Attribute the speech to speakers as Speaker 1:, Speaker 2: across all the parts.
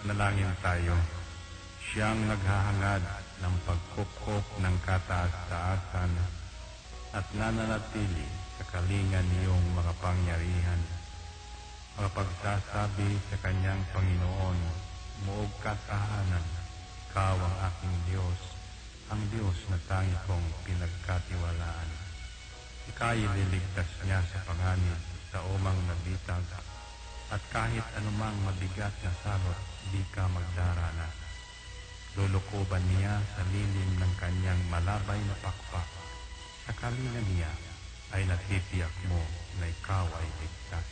Speaker 1: Manalangin tayo. Siyang naghahangad ng pagkupkop ng kataas-taasan at nananatili sa kalingan niyong makapangyarihan. Makapagsasabi sa kanyang Panginoon, muog katahanan, ikaw ang aking Diyos, ang Diyos na tangi kong pinagkatiwalaan. Ika'y ililigtas niya sa panganib sa umang nabitag, at kahit anumang mabigat na salot, di ka magdarana. Lulukoban niya sa lilim ng kanyang malabay na pakpak. Sa kalinga niya ay natitiyak mo na ikaw ay ligtas.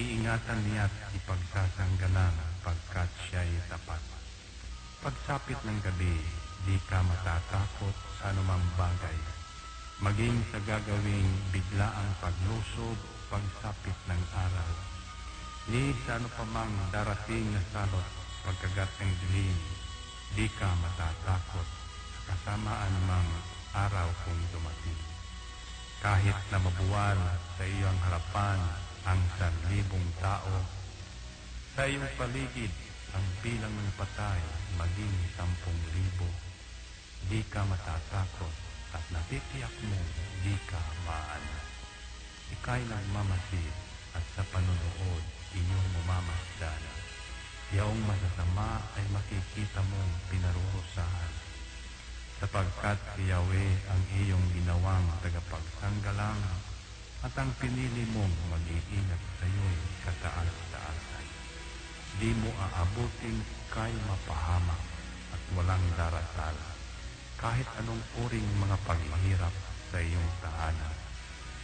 Speaker 1: Iingatan niya at ipagsasanggalang pagkat siya'y tapat. Pagsapit ng gabi, di ka matatakot sa anumang bagay. Maging sa gagawing biglaang paglusob, pagsapit ng araw. Ni sa ano pa mang darating na salot, pagkagat ng dilim, di ka matatakot sa kasamaan mang araw kung dumating. Kahit na mabuwal sa iyong harapan ang 1,000 tao, sa iyong paligid ang bilang ng patay maging 10,000, di ka matatakot at natitiyak mo di ka maano. Ika'y nagmamasid at sa panunood inyong mamamasdan. Yaong masasama ay makikita mong pinarurusahan, sapagkat si Yahweh ang iyong ginawang tagapagsanggalang at ang pinili mong mag-iingat sa iyo'y kataas-taasan. Di mo aabutin kay mapahamak at walang darasal, kahit anong uring mga paghihirap sa iyong tahanan.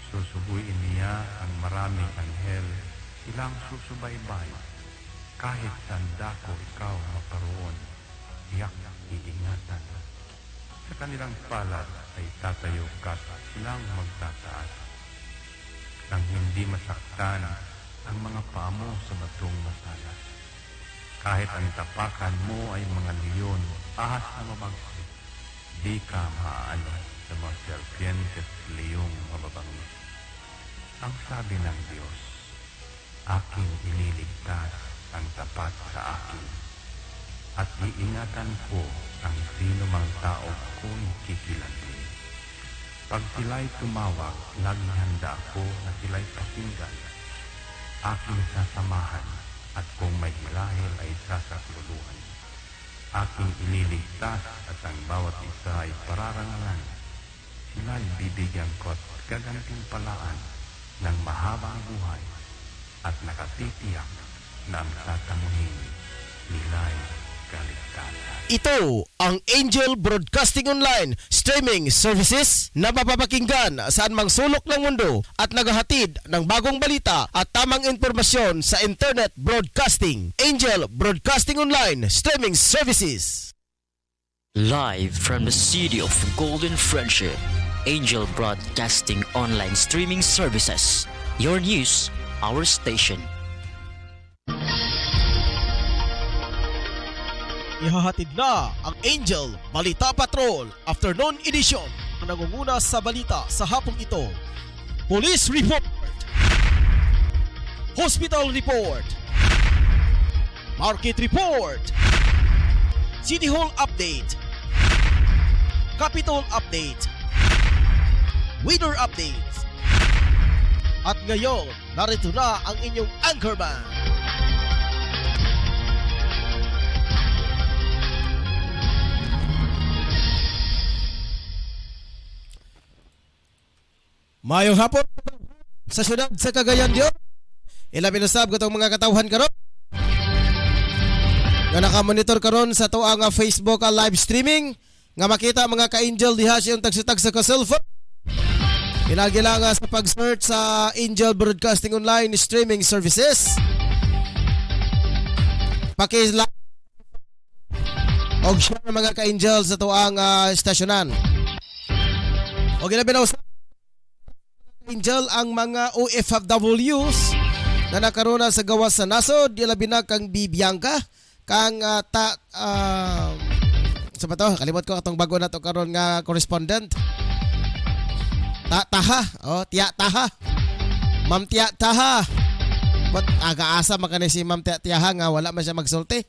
Speaker 1: Susubuin niya ang maraming anghel, silang susubaybay. Kahit sandako ikaw maparoon, tiyak iingatan. Sa kanilang palad ay tatayo ka at silang magtataas. Nang hindi masaktan ang mga paa mo sa batong masalas. Kahit ang tapakan mo ay mga leon, ahas na mabagsik, di ka maaano sa mga serpiente at leong mababangis. Ang sabi ng Diyos, aking ililigtas ang tapat sa akin, at iingatan ko ang sino mang tao kung kikilantin. Pag sila'y tumawag, laging handa ako na sila'y pakinggan. Aking sasamahan, at kung may hilahil ay sasakluluhan. Aking ililigtas at ang bawat isa ay pararangalan. Sila'y bibigyan ko at gagantimpalaan ng mahabang buhay at nakatitiyak na ang tatamuhin nila'y kaligtasan.
Speaker 2: Ito ang Angel Broadcasting Online streaming services na mapapakinggan saan mang sulok ng mundo at naghahatid ng bagong balita at tamang impormasyon sa internet broadcasting. Angel Broadcasting Online streaming services.
Speaker 3: Live from the city of Golden Friendship, Angel Broadcasting Online streaming services. Your news, our station.
Speaker 2: Ihahatid na ang Angel Balita Patrol Afternoon Edition ang nangunguna sa balita sa hapong ito. Police Report, Hospital Report, Market Report, City Hall Update, Capitol Update, Weather Updates. At ngayon, narito na ang inyong anchorman. Mayong hapon sa syudad sa Cagayan de Oro. Ilabi na sab katong mga katawhan karon nga nakamonitor karon sa to ang Facebook live streaming nga makita mga ka-angel diha siyang tagsitag sa ka-cellphone. Ilagila nga sa pag-search sa Angel Broadcasting Online streaming services. Paki-like og share mga ka-angel sa to ang stasyonan. Og ilabi na usab Angel ang mga OFWs na nakaruna sa gawas sa nasod, ilabi na kang Bibiangka, kang sa ba to? Kalimot ko atong bago na to karon nga correspondent. Taha, Tia Taha. Ma'am Tia Taha. But aga-asa makani si Ma'am Tiyaha nga wala man siya magsulti.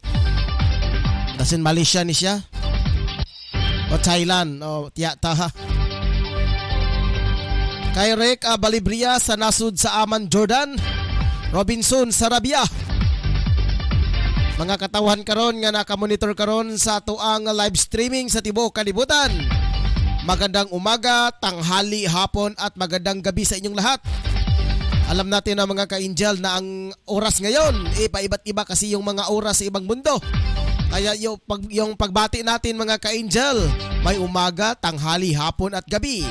Speaker 2: Dasin Malaysia ni siya. O Thailand o Taha. Kay Rick Balibria sa nasud sa Aman, Jordan. Robinson Sarabia. Mga katawhan karon nga nakamonitor karon sa tuang live streaming sa tibuok kalibutan. Magandang umaga, tanghali, hapon at magandang gabi sa inyong lahat. Alam natin na mga ka-angel na ang oras ngayon, iba-iba't iba kasi yung mga oras sa ibang mundo. Kaya yung pagbati natin mga ka-angel, may umaga, tanghali, hapon at gabi.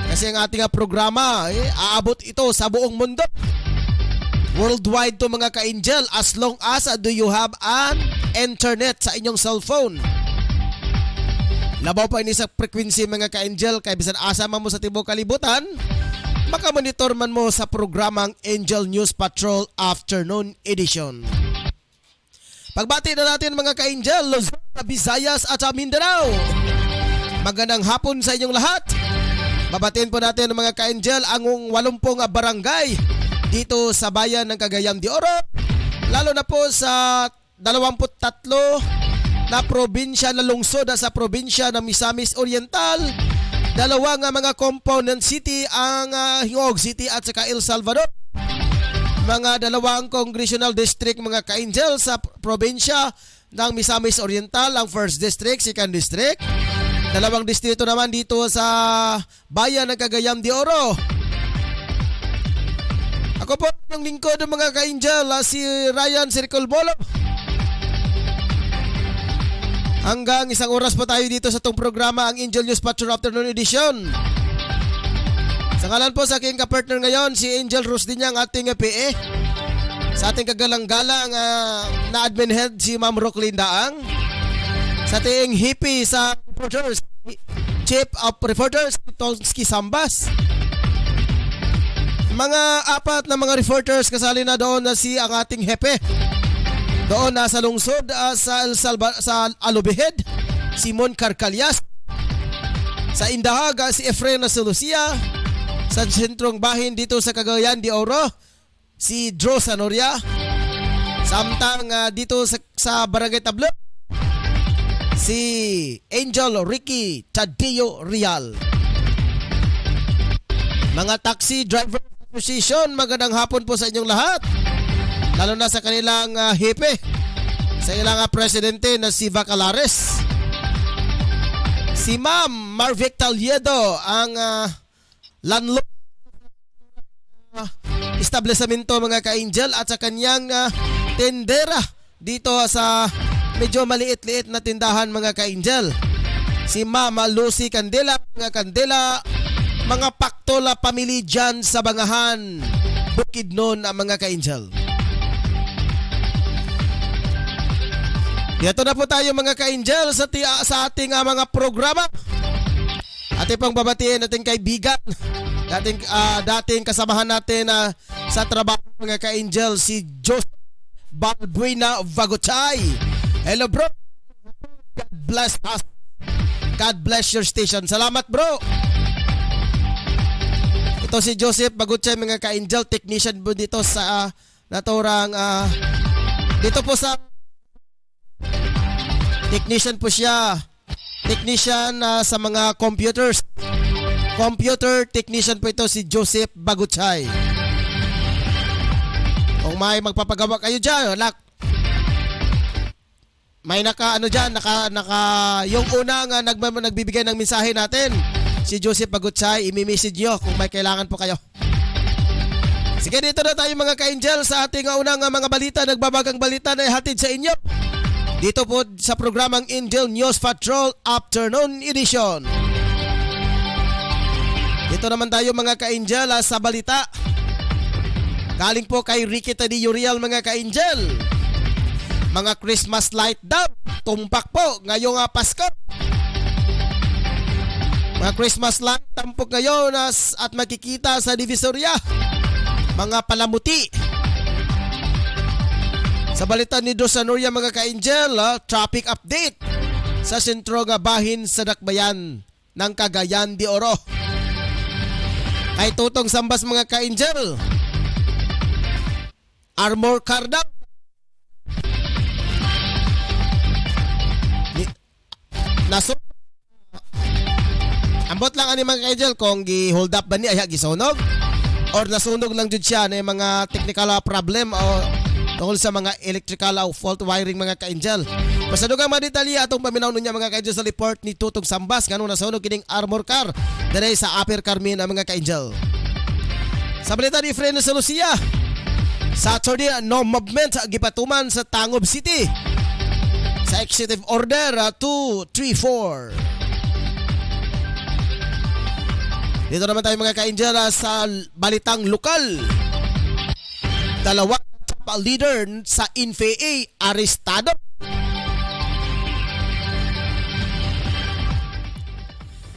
Speaker 2: Kasi ang ating programa, aabot ito sa buong mundo. Worldwide to mga ka-angel as long as do you have an internet sa inyong cellphone. Labaw pa ini sa frequency mga ka-angel kaya bisan asa man mo sa tibuok kalibutan, makamonitor man mo sa programang Angel News Patrol Afternoon Edition. Pagbati na natin mga ka-angel, Luzon, Visayas at Mindanao. Magandang hapon sa inyong lahat. Babatiin po natin mga ka-angel ang 80 barangay dito sa bayan ng Cagayan de Oro, lalo na po sa 23 na probinsya na lungsod sa probinsya ng Misamis Oriental, dalawa nga mga component city ang Hingog City at saka El Salvador, mga dalawang congressional district mga ka-angel sa probinsya ng Misamis Oriental, ang 1st District, 2nd District, dalawang distrito naman dito sa bayan ng Cagayan de Oro. Ako po yung lingkod ng mga ka-angel, si Ryan Circle Bolo. Hanggang isang oras po tayo dito sa itong programa, ang Angel News Patrol Afternoon Edition. Sa ngalan po sa aking kapartner ngayon, si Angel Rusdinya, ang ating PA. Sa ating kagalang-galang na admin head, si Ma'am Rocklyn Daang. Sa ating hippie sa reporters, Chief of Reporters, Tonsky Sambas. Mga apat na mga reporters kasali na doon na si ang ating hepe. Doon na sa lungsod sa sa Alubihed, Simon Carcalias. Sa Indahag si Efren Lucia. Sa sentrong bahin dito sa Cagayan de Oro, si Drew Sanoria. Samtang dito sa Barangay Tablo, si Angel Ricky Tadeo Real. Mga taxi driver Association, magandang hapon po sa inyong lahat. Lalo na sa kanilang hepe, sa ilang presidente na si Bacalares. Si Ma'am Marvic Taliedo, ang landlord establishmento mga ka-angel at sa kanyang tendera dito sa medyo maliit-liit na tindahan mga ka-angel. Si Ma'am Lucy Candela, mga Candela, mga Paktola family dyan sa Bangahan, Bukidnon ang mga ka-angel. Dito na po tayo mga ka-angel sa ating mga programa. Ating pang babatiin natin kaibigan, dating kasamahan natin sa trabaho mga ka-angel, si Joseph Balbuena Vagochay. Hello bro, God bless us. God bless your station. Salamat bro. Ito si Joseph Bagutchay mga ka-angel, technician po dito sa naturang dito po sa technician po siya. Technician sa mga computers. Computer technician po ito si Joseph Bagutchay. Kung may magpapagawa kayo dyan, may naka yung una nga nagbibigay ng mensahe natin, si Joseph Bagutchay, imi-message nyo kung may kailangan po kayo. Sige, dito na tayo mga ka-angel sa ating unang mga balita, nagbabagang balita na ihatid sa inyo. Dito po sa programang Angel News Patrol Afternoon Edition. Dito naman tayo mga ka-angel sa balita. Galing po kay Ricky Tadeo Real mga ka-angel. Mga Christmas light daw, tumpak po ngayong Pasko. Mga Christmas light tampok ngayon at makikita sa Divisoria. Mga palamuti. Sa balita ni Dosanoria mga ka-angel, traffic update sa sentro nga bahin sa Dakbayan ng Cagayan de Oro. Kay Tutong Sambas mga ka-angel, armor car daw. Naso ambot lang ani mga ka-angel kung gi-hold up ba ni ay gisunog or nasunog lang jud siya na mga technical problem o tungkol sa mga electrical fault wiring mga ka-angel. Basta dugang mga detalye atong paminaw niya mga ka-angel sa report ni Tutong Sambas nganong nasunog kining armor car dere sa Upper Carmina mga ka-angel. Sa balita ni Fren sa Lucia, Saturday no movement gipatuman sa Tangob City sa Executive Order 234. Dito naman tayo mga ka-angel sa balitang lokal. Dalawang top leader sa NFA arestado.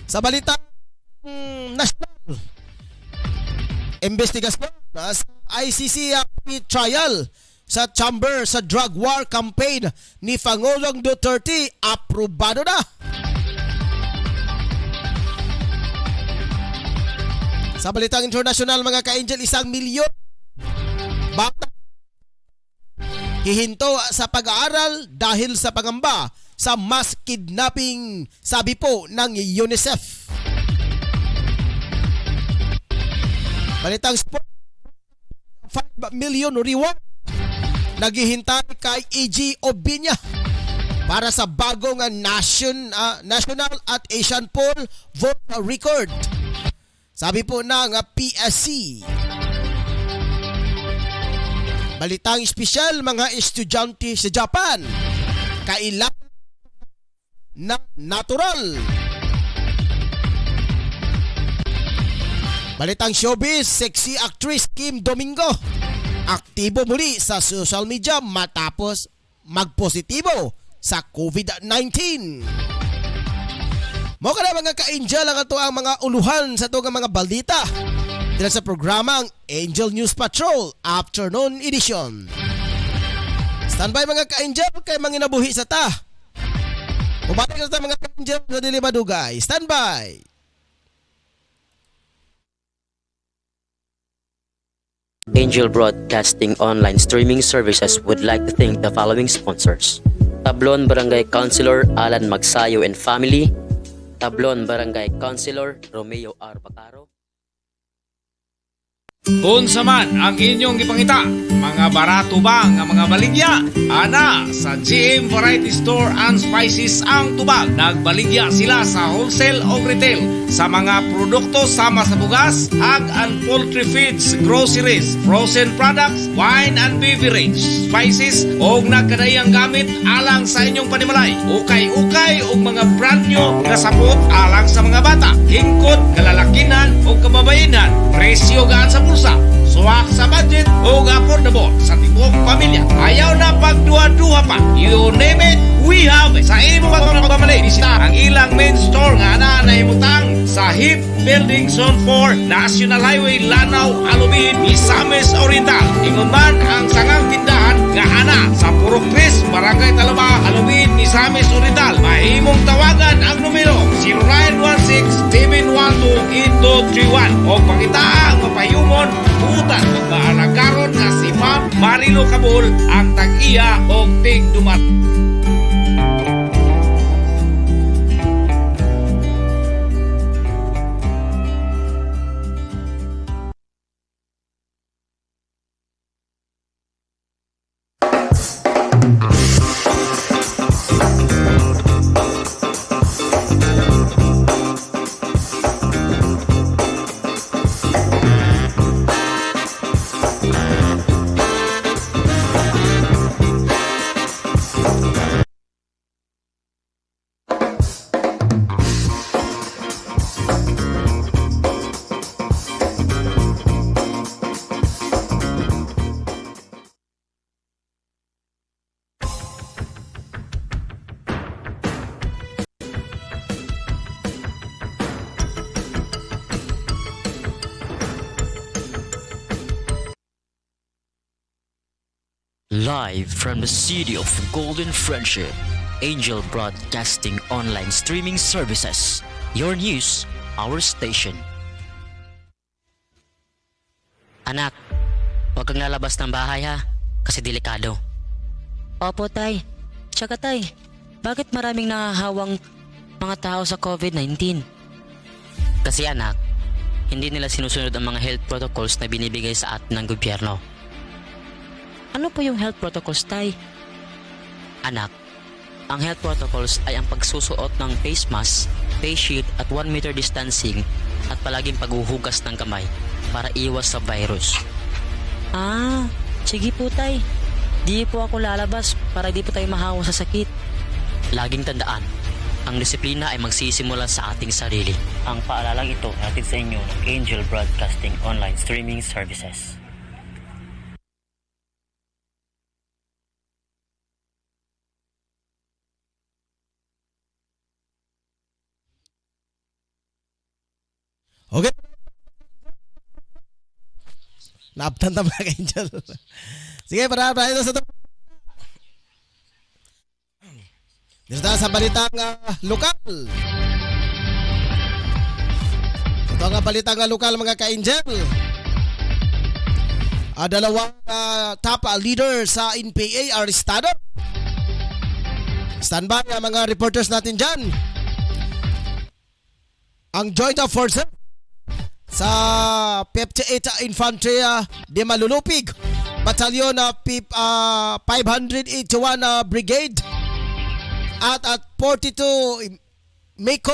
Speaker 2: Sa balitang national investigasyon sa ICC trial sa chamber sa drug war campaign ni Pangulong Duterte aprobado na. Sa balitang international mga ka-angel, 1 milyon bata hihinto sa pag-aaral dahil sa pangamba sa mass kidnapping, sabi po ng UNICEF. Balitang sport, 5 million reward naghihintay kay AG Obinya para sa bagong national at Asian poll vote record. Sabi po ng PSC. Balitang espesyal, mga estudyante sa Japan kailangan na natural. Balitang showbiz, sexy actress Kim Domingo aktibo muli sa social media matapos magpositibo sa COVID-19. Mo kada mga ka-angel ang ato ang mga uluhan sa tugang mga baldita dito sa programang Angel News Patrol Afternoon Edition. Standby mga ka-angel kay manginabuhi sa ta. Bumalik na ta mga ka-angel sa dili madugay. Standby.
Speaker 3: Angel Broadcasting Online Streaming Services would like to thank the following sponsors: Tablon Barangay Councilor Alan Magsayo and Family, Tablon Barangay Councilor Romeo R. Bacaro.
Speaker 4: Unsa man ang inyong gipangita, mga barato ba nga mga baligya? Ana, sa GM Variety Store and Spices ang tubag. Nagbaligya sila sa wholesale o retail sa mga produkto sama sa bugas, ag and poultry feeds, groceries, frozen products, wine and beverage, spices o nagkadayang gamit alang sa inyong panimalay. Ukay-ukay o mga brand new nga sapot alang sa mga bata, hingkod, kalalakinan o kababainan. Presyo gaan sa bulsa, suwak sa budget o affordable sa tibok pamilya. Ayaw na pagduha-duha pa. You name it, we have it. Sa imo pagmamali, bisita ang ilang main store nga na naimutang sa HIP Building Zone 4, National Highway, Lanao, Alubin, Misamis Oriental. Ingon man ang sangang tindahan nga ana sa Purok Chris, Barangay Talaba, Alubin, Misamis Oriental. Mahimong tawagan ang numero 0916-712-8231 o pangita ang mapayumon utan o maalagaron nga si Ma'am Marilo Cabul ang tag-iya o tig-dumat.
Speaker 3: Live from the city of Golden Friendship, Angel Broadcasting Online Streaming Services. Your news, our station. Anak, huwag kang lalabas ng bahay ha. kasi delikado. Opo, Tay. Tsaka, Tay, bakit maraming nahahawang mga tao sa COVID-19? Kasi anak, hindi nila sinusunod ang mga health protocols na binibigay sa atin ng gobyerno. Ano po yung health protocols, Tay? Anak, ang health protocols ay ang pagsusuot ng face mask, face shield at 1 meter distancing at palaging paghuhugas ng kamay para iwas sa virus. Ah, sige po, Tay. Di po ako lalabas para di po tayo mahawa sa sakit. Laging tandaan, ang disiplina ay magsisimula sa ating sarili. Ang paalalang ito hatid sa inyo ng Angel Broadcasting Online Streaming Services.
Speaker 2: Okay. Naaptan tama ka, Angel. Sige, para ito sa ito. Dito sa balitang lokal. Ito ang balitang lokal, mga ka-Angel. Dalawang top leader sa NPA arestado. Standby ang mga reporters natin dyan. Ang Joint Forces sa 58 Infantry de Malulupig Batalyon 581 Brigade at 42 Meko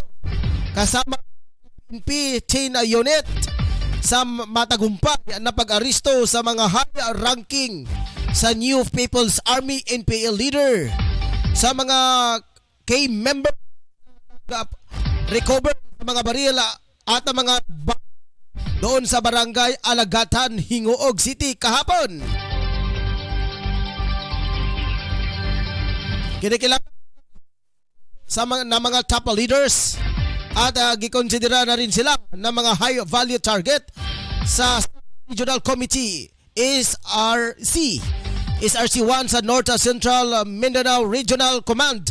Speaker 2: kasama P10 unit sa matagumpay na pag-aristo sa mga high ranking sa New People's Army NPA leader, sa mga K-member recover sa mga baril at mga doon sa barangay Alagatan, Hingoog City kahapon. Kinikilang sa mga top leaders at gikonsidera na rin sila na mga high value target sa Regional Committee SRC1 sa North Central Mindanao Regional Command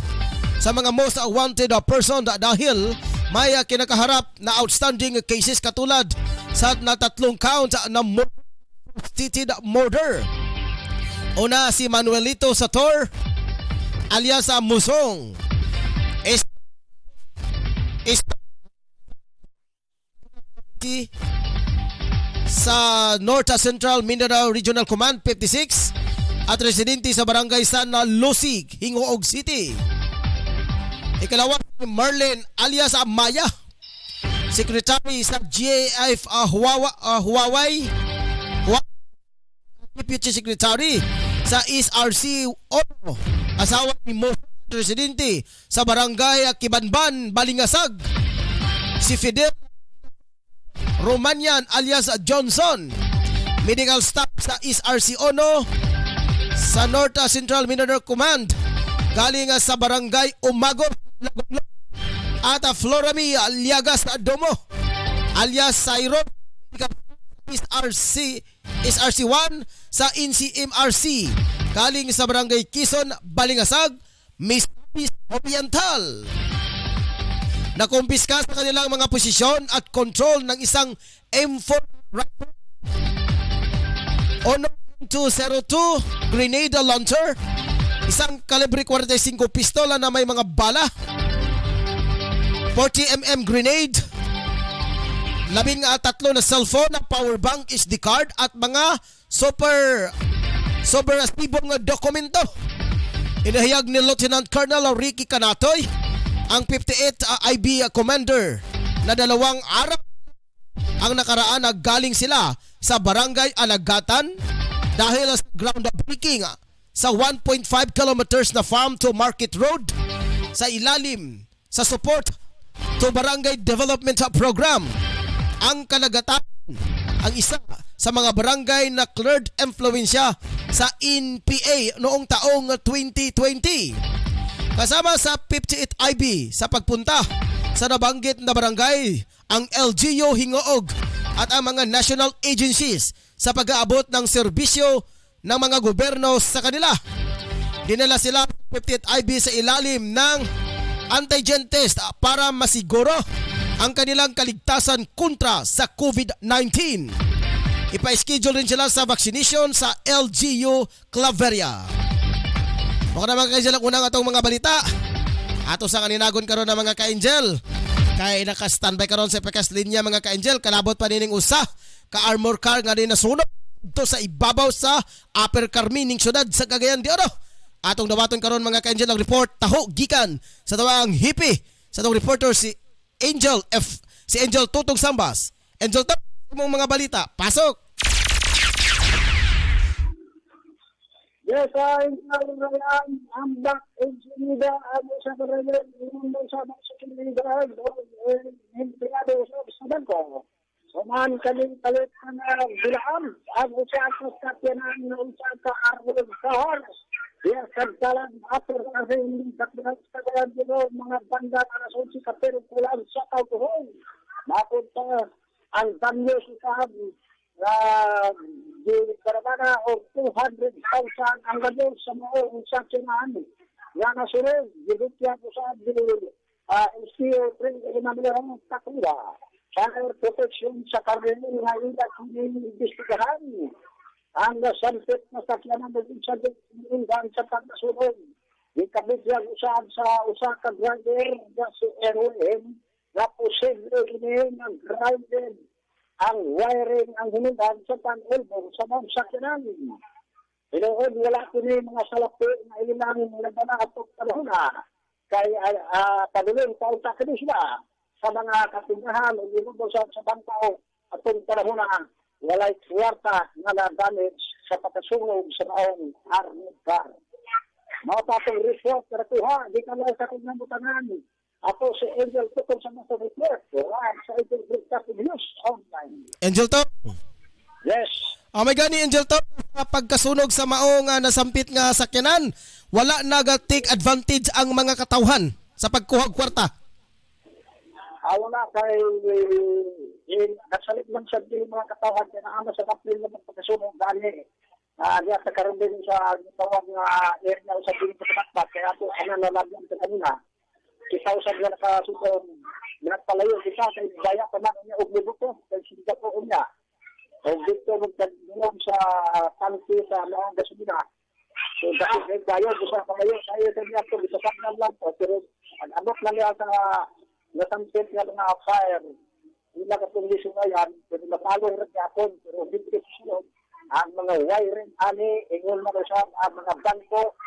Speaker 2: sa mga most wanted person dahil may kinakaharap na outstanding cases katulad sa natatlong count na stated murder. Una, si Manuelito Sator alias Musong sa North Central Mindanao Regional Command 56 at residente sa barangay San Lusig, Hingoog City. Ikalawa, Marlene alias Maya, Secretary sa GAF Huawei, Deputy Secretary sa SRC Ono, asawa ni Mo, residente sa barangay Kibanban, Balingasag. Si Fidel Romanian alias Johnson, medical staff sa SRC Ono sa North Central Mindanao Command, galing sa barangay Umago at Florami Aliagas Domo alias Sairo, SRC1 sa NCMRC, galing sa barangay Quezon, Balingasag, Misamis Oriental. Nakumpiska sa kanilang mga posisyon at control ng isang M4 rifle, Ono 202 grenade launcher, isang kalibre 45 pistola na may mga bala, 40mm grenade, 13 na cellphone, power bank, SD card at mga super asibong dokumento. Inahayag ni Lieutenant Colonel Ricky Canatoy, ang 58 IB commander, na 2 araw ang nakaraan na galing sila sa barangay Alagatan dahil sa groundbreaking sa 1.5 kilometers na farm to market road sa ilalim sa support to barangay development program. Ang Kalagatan ang isa sa mga barangay na cleared influensya sa NPA noong taong 2020. Kasama sa 58 IB sa pagpunta sa nabanggit na barangay ang LGU Hingoog at ang mga national agencies sa pag-aabot ng serbisyo ng mga gobyerno sa kanila. Dinala sila 58 IB sa ilalim ng antigen test para masiguro ang kanilang kaligtasan kontra sa COVID-19. ipa-schedule rin sila sa vaccination sa LGU Claveria. Maka naman ka-Angel ang unang atong mga balita. Ato sa kaninagon karon na mga ka-Angel. Kay naka-standby karon sa pekas linya mga ka-Angel. Kalabot pa nining usa ka-armor car nga din nasunog to sa ibabaw sa Upper Carmining syudad sa Cagayan de Oro. Atong dawaton karon mga ka-Angel ang report taho gikan sa tawang hipi sa atong reporter si Angel Tutong Sambas. Angel, mong mga balita, pasok.
Speaker 5: Yes, I'm back in Canada. Ano sa Canada, yung sa Canada, yung pinado sa bangko. So man kaming palit na bilaan, ang usa ka kapyanan na usa ka arbol sa horse. Yes, sagdalan after kasi hindi sagdalan dito mga banda na nasunsi ka pero kulang sa kautuhon. Mapunta ang damyo sa na di karamana o 200,000 ang gano'n sa mga usa kinahan. Yan na sunod, dibutya ko sa SPO 3 na milang takula. Fire protection sa karinin na ila kunin investigahan. Ang nasantit na sakyanan na din sa dindan sa pagkasunod. Ikabit yan usaan sa usa ka driver na si Erwin na posible rin ang grounded ang wiring ang hinundan sa pan-elbow sa mga sakyanan. Inoon, wala ko ni mga salapi na ilang nagana at panahon kay padulong pauta ka sila sa mga katindahan o inubo sa bangkao at panahon walay kwarta na na-damage sa pagkasunog sa maong armored car. Mga patong report na kuha, di ka lang sa kanyang butangan. Ako si Angel Tutong sa mga report. Sa Angel Broadcasting News Online.
Speaker 2: Angel to.
Speaker 5: Yes.
Speaker 2: May gani Angel to, pagkasunog sa maong nasampit nga sakyanan, wala nag-take advantage ang mga katawhan sa pagkuha kwarta.
Speaker 5: Wala kay nagsalit lang sa mga katawhan kaya naama sa kapil ng pagkasunog dali. Diya sa karoon din sa tawag nga area sa piling pagkatakbat kaya ako nalagyan sa kanina. Kisawsag na nakasutong nagpalayo kita kay daya pa na niya og libuto kay sinta ko niya. O dito magdulong sa tangke sa mga gasolina. So dahil dayo sa palayo sa iyo sa niya to bisaknan lang po pero abot lang niya sa nasampit nga mga fire. Hindi ka kondisyon na yan, pero napalo rin yapon, pero hindi ko ang mga wiring ani, ingol na siya, ang mga bangko,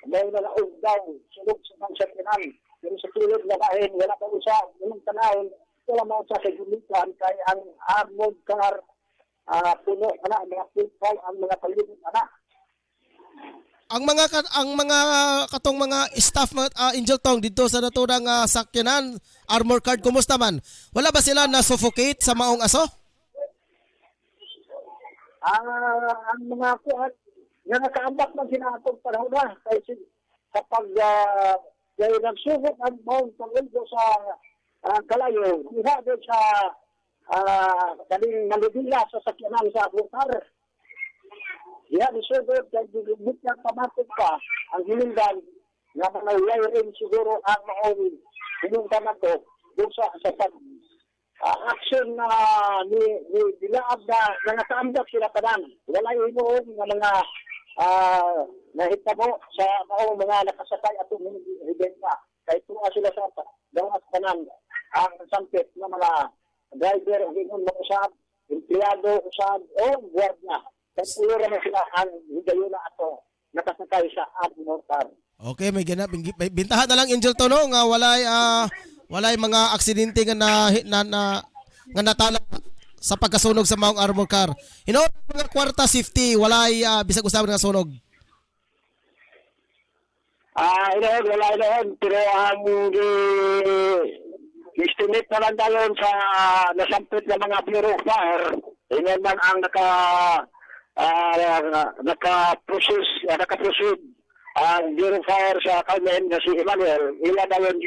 Speaker 5: may nalaog daw, sulog sa mga sakyanan. Pero sa kilid na bahin, wala pa siya, yung tanahon, wala mo sa segulitan, kaya ang armored car, puno, mga people, ang mga palibot,
Speaker 2: Ang mga katong mga staff Angel Tong dito sa naturang sakyanan, armor card, kumusta man? Wala ba sila na suffocate sa maong aso?
Speaker 5: Ang mga kuhat, nga nakaambak man sinatong panahon na, kasi kapag nagsugod ang maong pag-uldo sa kalayo, iha doon sa kaling malibila sa sakyanan sa Bukar. Diya disugod kay gigit ng pamatid pa ang hinindan nga mga wiring siguro ang maong hinindan na to doon sa action na ni Dilaab na nakaambak sila tanan. Wala inuon nga mga nahitabo sa maong mga nakasakay at hibenta. Kaya tuwa sila sa gawas tanan ang sampit ng mga driver, hingon mga usab, empleyado usab o guardia. Kasi puro na sila ang higayon na ato nakasakay sa armored car.
Speaker 2: Okay, may ganap. Bintahan na lang Angel to no nga walay mga aksidente nga nga natala sa pagkasunog sa maong armored car. Mga kwarta safety, walay bisag usaban nga sunog.
Speaker 5: Wala. Pero ang estimate na lang dayon sa nasampit na mga bureau of fire, yun man ang naka-proceed ang bureau of fire sa Carmen na si Emmanuel. Ila dayon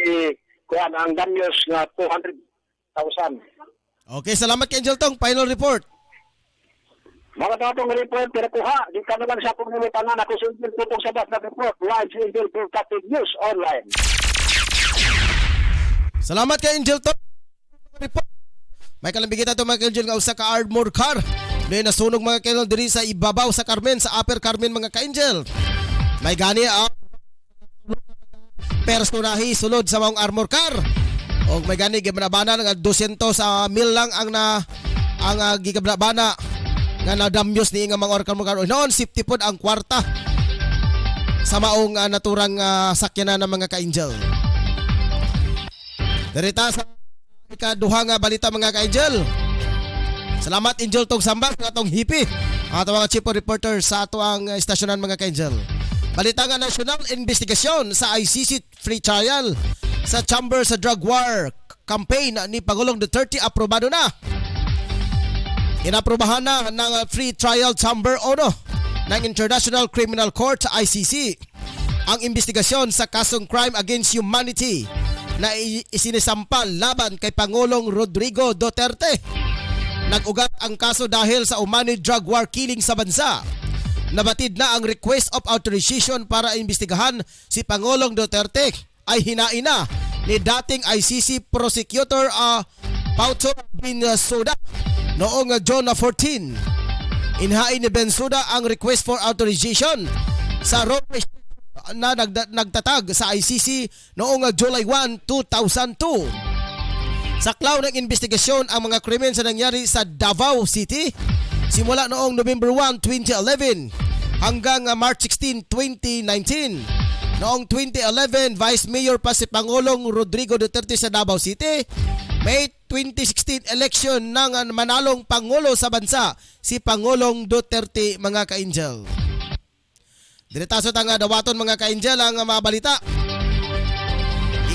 Speaker 5: kuan ang danyos na 200,000.
Speaker 2: Okay, salamat kay Angel Tong. Final report.
Speaker 5: Mga tatong report, pero kuha, di ka naman sa pangulutangan ako sa Angel Tutong Sabas na report, live sa Angel Broadcasting News Online.
Speaker 2: Salamat kay Angel Tong. Report. May kalambigita ito mga Angel nga usa ka armored car May nasunog mga kaingel diri sa ibabaw sa Carmen, sa Upper Carmen mga ka-angel. May gani ang personahe sulod sa mga armor car. O may gani gibanabana nga 200 sa mil lang ang gibanabana nga nadamyos ni nga mga armor car. Noon safety pod ang kwarta sa maong naturang sakyanan ng mga ka-angel. Derita sa ikaduha nga balita mga ka-angel. Salamat Angel tong sambal nga tong hipi. Ang ato mga chief reporter sa ato ang istasyonan mga ka-angel. Balita nga national investigasyon sa ICC free trial sa chamber sa drug war campaign ni Pangulong Duterte aprobado na. Inaprobahan na ng free trial chamber ng International Criminal Court sa ICC ang investigasyon sa kasong crime against humanity na isinisampal laban kay Pangulong Rodrigo Duterte. Nag-ugat ang kaso dahil sa umano'y drug war killing sa bansa. Nabatid na ang request of authorization para imbestigahan si Pangulong Duterte ay hinain na ni dating ICC prosecutor Pauto Bensouda noong June 14. Inhain ni Bensouda ang request for authorization sa Rome na nagtatag sa ICC noong July 1, 2002. Saklaw ng investigasyon ang mga krimen sa nangyari sa Davao City simula noong November 1, 2011 hanggang March 16, 2019. Noong 2011, Vice Mayor pa si Pangulong Rodrigo Duterte sa Davao City. May 2016 election ng manalong Pangulo sa bansa si Pangulong Duterte mga ka-angel. Diretasot ang dawaton mga ka-angel ang mga balita.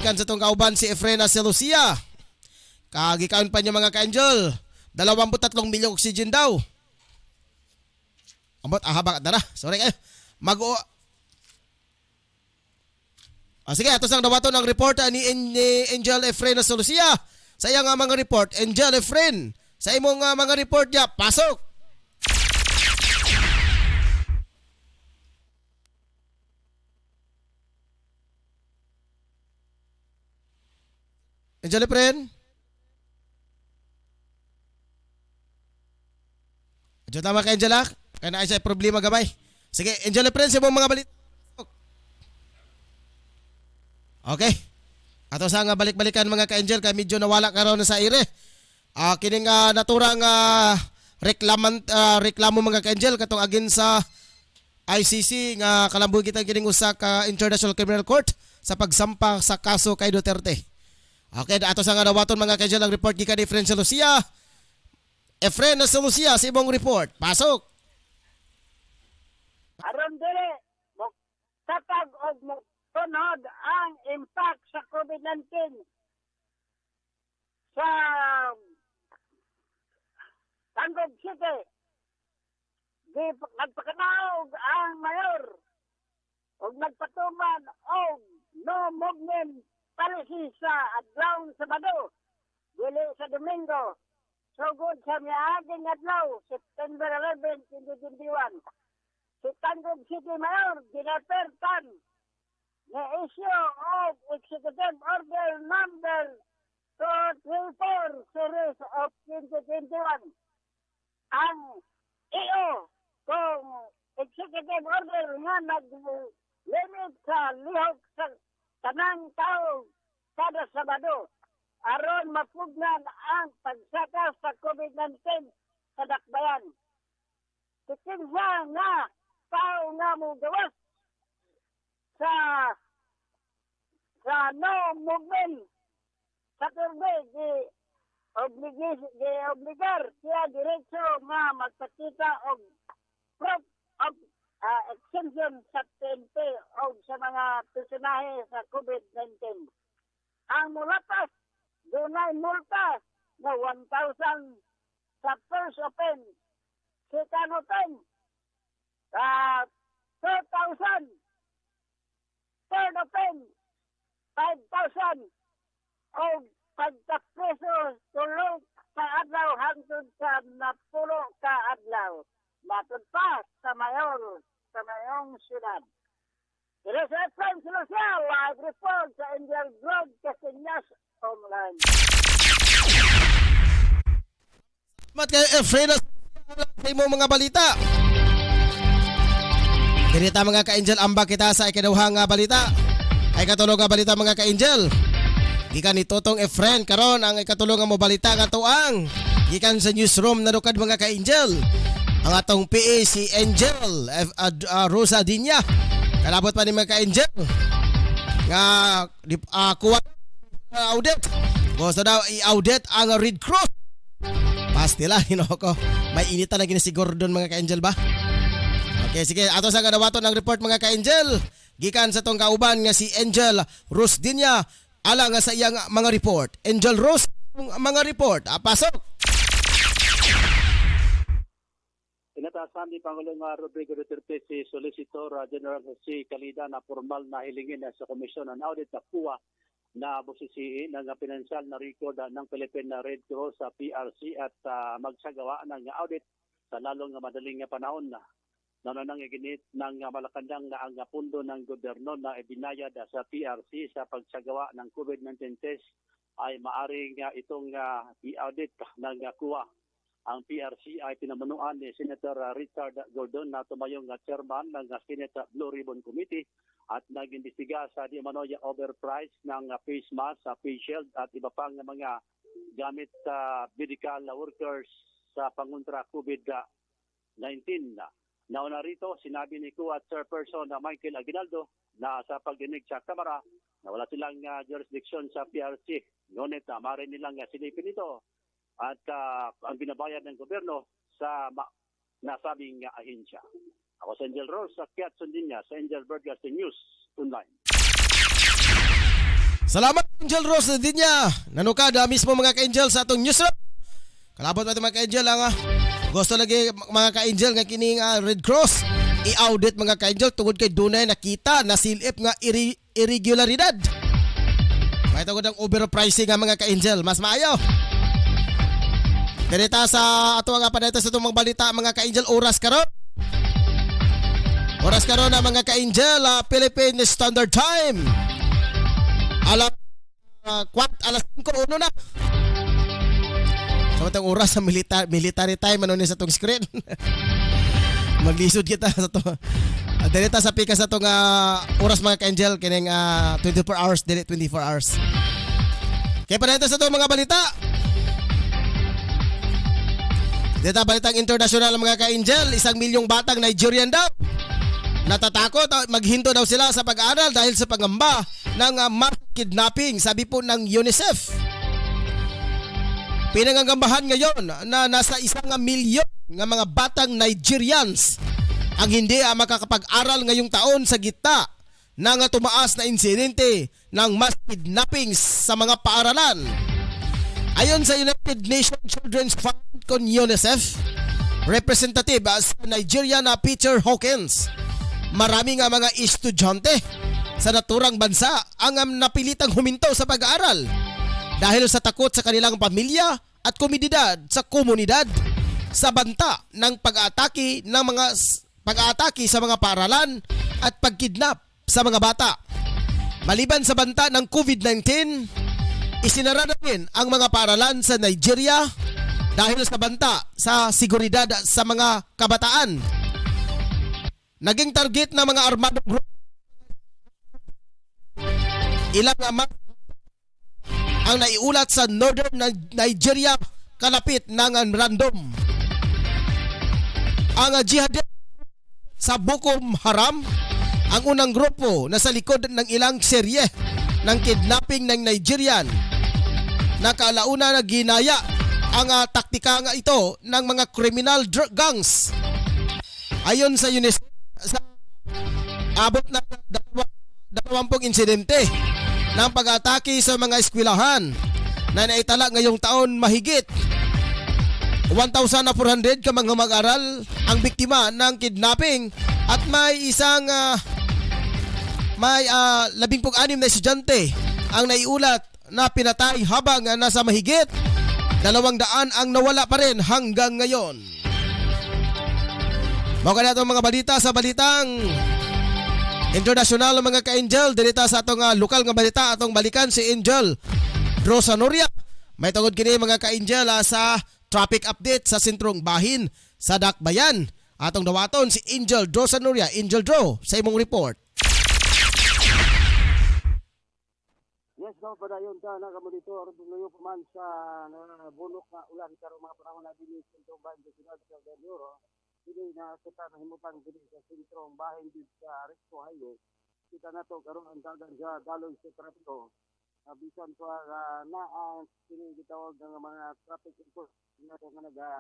Speaker 2: Ikan sa itong kauban si Efrena Celucia. Kagikaon pa niya mga ka-angel. 23 milyong oxygen daw. Ambot, habang dara. Sorry kayo. Sige, ato sang dawaton ang report ni Angel Efren sa Lucia. Sa iyang mga report, Angel Efren. Sa imong mga report niya, pasok! Angel Efren? Diyo tama ka Angela? Kaya na ay problema gamay. Sige, Angel Efren, sa imong mga balit. Okay. Ato sa nga balik-balikan mga ka-angel kay medyo nawala karon sa ire. Kining naturang reklamo mga ka-angel katong agin sa ICC nga kalambuy kita kining usa ka International Criminal Court sa pagsampa sa kaso kay Duterte. Okay, ato sa nga dawaton mga ka-angel ang report gikan ni Efren sa Lucia. Efren sa Lucia sa imong report. Pasok.
Speaker 5: Aron dili mo tatag og mo tunod ang impact sa COVID-19 sa Tangog City. Nagpakanaog ang mayor o nagpatuman o no movement policy sa adlaw Sabado, dili sa Domingo. Sugod sa miaging adlaw, September 11, 2021. Si Tangog City Mayor, ginapertan na issue of Executive Order Number 234 Series of 2021. Ang EO kung Executive Order nga nag-limit sa lihok sa tanang tao kada Sabado aron mapugnan ang pagsaka sa COVID-19 sa dakbayan. Kikinsa nga tao nga mo gawas sa no movement sa turbay di obligar siya diretso nga magpakita og proof of exemption sa PNP o sa mga personahe sa COVID-19. Ang mulatas dunay multa na 1,000 sa first offense. Second offense 2,000. Third offense 5,000. O pagkapreso tulog sa adlaw hangtod sa napulo ka adlaw. Matod pa sa mayong syudad. It is a Friends Lucia live report sa Angel Broadcasting News Online.
Speaker 2: Mat kay Efren sa imo mga balita. Dirita mga ka-angel, ambak kita sa ikaduhang nga balita. Ay katulog nga balita mga ka-angel. Gikan ni Totong Efren karon ang ikatulong nga mo balita nga tuang. Gikan sa newsroom na dukad mga ka-angel. Ang atong PA si Angel Rosa Dinya. Kalabot pa ni mga ka-angel. Nga kuha audit. Gusto daw i-audit ang Red Cross. Pastila, hinoko. May initan na si Gordon mga ka-angel ba? Okay, sige. Ato sa kadawaton ng report mga ka-angel. Gikan sa tong kauban nga si Angel Rose Dinya. Ala nga sa iyang mga report. Angel Rose, mga report. Pasok.
Speaker 6: Inatasan ni Pangulong Rodrigo Duterte si Solicitor General Jose Calida na formal na hilingin sa Komisyon ng Audit na kuha na busisiin ng pinansyal na record ng Philippine Red Cross sa PRC at magsagawa ng audit sa lalong madaling panahon na. Nananang iginit ng Malacanang na ang pundo ng gobyerno na ibinayad sa PRC sa pagsagawa ng COVID-19 test ay maaring itong i-audit ng kuha. Ang PRC ay pinamunuan ni Senator Richard Gordon na tumayong chairman ng Senate Blue Ribbon Committee at nag-imbestiga sa di umano'y overprice ng face mask, face shield at iba pang mga gamit medical workers sa pangontra COVID-19. Nauna rito, sinabi ni Kuwa Chairperson Michael Aguinaldo na sa pagdinig sa Kamara na wala silang jurisdiction sa PRC. Ngunit maaari nilang silipin ito at ang binabayad ng gobyerno sa nasabing ahensya. Ako sa Angel Rose, sa Kiat Sundinya, sa Angel Broadcasting News Online.
Speaker 2: Salamat Angel Rose Dinya. Nanukada mismo mga ka-angel sa atong newsroom. Kalabot pa ito mga ka-angel ang gusto lagi mga ka-angel nga kining Red Cross i-audit mga ka-angel tungod kay dunay nakita na silip nga irregularidad. May tungod ang overpricing nga mga ka-angel. Mas maayo. Ganita sa ato nga panayta sa itong mga balita mga ka-angel oras karon. Oras karon na mga ka-angel Philippine Standard Time. Alas 5:01 na. Samantang oras sa military time ano ni sa tong screen. Maglisod kita sa to. Direta sa pika sa tong oras mga ka-angel kining 24 hours dili 24 hours. Kaya pa dito sa tong mga balita. Dito balitang international mga ka-angel, 1 milyong batang Nigerian daw natatakot maghinto daw sila sa pag-aaral dahil sa pangamba ng mass kidnapping, sabi po ng UNICEF. Pinangangambahan ngayon na nasa 1 milyon ng mga batang Nigerians ang hindi makakapag-aral ngayong taon sa gitna ng tumaas na insidente ng mass kidnapping sa mga paaralan. Ayon sa United Nations Children's Fund con UNICEF, representative sa Nigeria na Peter Hawkins, marami nga mga estudyante sa naturang bansa ang napilitang huminto sa pag-aaral dahil sa takot sa kanilang pamilya at komunidad sa banta ng pag-aatake sa mga paaralan at pagkidnap sa mga bata. Maliban sa banta ng COVID-19, isinara na rin ang mga paaralan sa Nigeria dahil sa banta sa seguridad sa mga kabataan. Naging target ng mga armadong group ilang ang naiulat sa northern Nigeria kalapit ng random. Ang jihadist sa Boko Haram ang unang grupo na sa likod ng ilang serye ng kidnapping ng Nigerian. Nakalauna na ginaya ang taktika nga ito ng mga criminal gangs. Ayon sa UNICEF, sa abot na 20 insidente ng pag-atake sa mga eskwelahan na naitala ngayong taon mahigit 1,400 ka mga mag-aral ang biktima ng kidnapping at may 16 na estudyante ang naiulat na pinatay habang nasa mahigit 200 ang nawala pa rin hanggang ngayon. Mga na itong mga balita sa balitang international mga ka-angel. Dirita sa atong lokal nga balita atong balikan si Angel Rosa Noria. May tungod kini mga ka-angel sa traffic update sa sentrong bahin sa Dakbayan. Atong dawaton si Angel Dro Sanuria. Angel Dro, sa imong report.
Speaker 5: Yes, no, padayon ta nakamonitor dulo pa man sa bulok na ulan karon mga panahon na dinhi sa sentro bahin sa Sinag sa Del Oro. Dili na kita na himutan dinhi sa sentro bahin dito sa Risco Highway. Kita na to karon ang dagan sa daloy sa trapiko. Bisan pa na ang sinigitawag ng mga traffic enforcement na to nga naga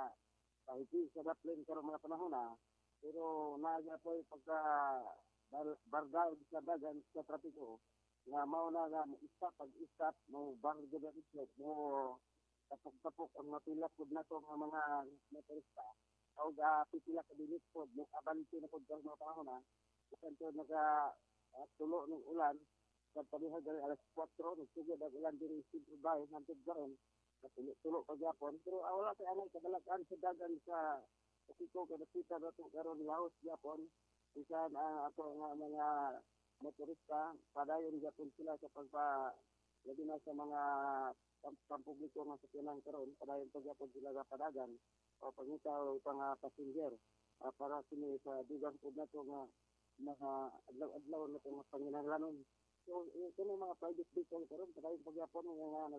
Speaker 5: kahiti sa daplin karon mga panahon na. Pero naga po pagka bardaw sa dagan sa trapiko. Nga mao na nga stop pag-stop mo bargo na ito mo tapok-tapok ang mapilak pod nato nga mga motorista o pipila ka dinit pod mo abante na pod sa mga panahon na kanto naga tulo ng ulan sa padiha dali alas 4 nagsugod ang ulan diri sa Dubai nantod garon tulo pa gyapon pero wala kay anay kadalakan sa dagan sa Mexico kada kita nato karon laos gyapon bisan ato nga mga motorista, padayon gyapon sila sa labi na sa mga pampubliko nga sakyanan karon, padayon pa gyapon sila sa padagan o pangitaw pang passenger para sini sa dugang pud nato nga mga adlaw-adlaw na to nga panginahanglanon. So kini mga private vehicle karon padayon pa gyapon nga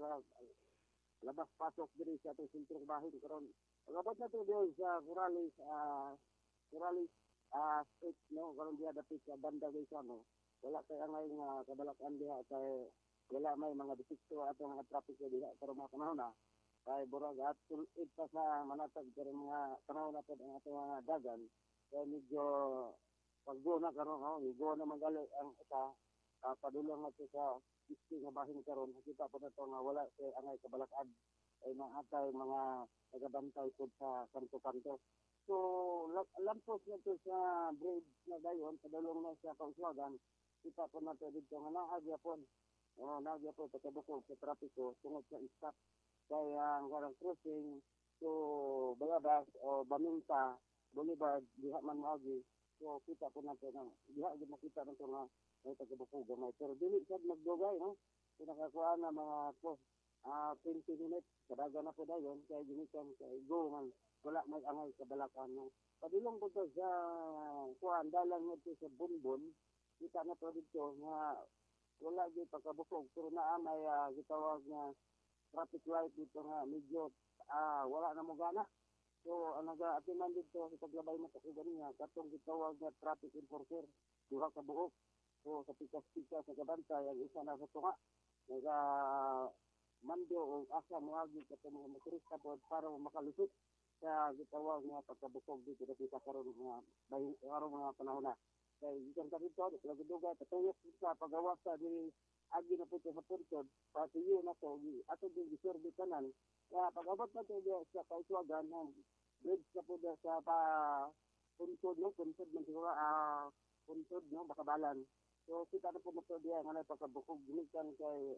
Speaker 5: labas pasok diri sa atong sentrong bahin karon. Pagabot na to diyo sa Corrales state no karon diya dapit sa banda sa no. Wala kay angay nga kabalakan diha kay wala may mga detekto ato mga traffic diha pero mga panahon na kay burag at tulit pa sa manatag pero mga panahon na pod ang ato mga dagan kay medyo paggo na karon go na magali ang isa padulong nato sa isti nga bahin karon kita po nato nga wala kay angay kabalakan ay naatay mga nagabantay pod sa kanto-kanto. So lampos na to sa bridge na dayon padulong na sa Pangswagan. Kita po natin dito nga naagya po pagkabukog sa trapiko tungod sa stop kaya ang karang crossing to Bayabas o Baminta Boulevard diha man maagi so kita po natin nga diha gyud makita nato nga may pagkabukog gamay pero dili sad magdugay no pinakakuha na mga 20 minutes kadaga na po dayon kay ginikan kay go man wala may angay kabalakan no padulong po to sa kuan dalan ngadto sa Bunbon kita na to dito nga wala gyud pagkabukog pero naa may gitawag nga traffic light dito nga medyo wala na mo gana so ang naga-atiman dito sa paglabay na kakugan niya katong gitawag nga traffic enforcer duha ka buok so sa pikas-pikas sa kabantay ang isa na sa tunga naga mando o asa moagi katong mga motorista po para makalusot sa gitawag nga pagkabukog dito sa karon mga panahon na kay gikan ka dito lagi dugay patuyok sa pagawas sa diri agi na po sa puntod patiyo na to ato din gisurvey kanan kaya pag-abot na to sa Pangswagan ng bridge na po sa puntod man siguro puntod no bakabalan so kita na po mo to diya nga pagkabukog ginikan kay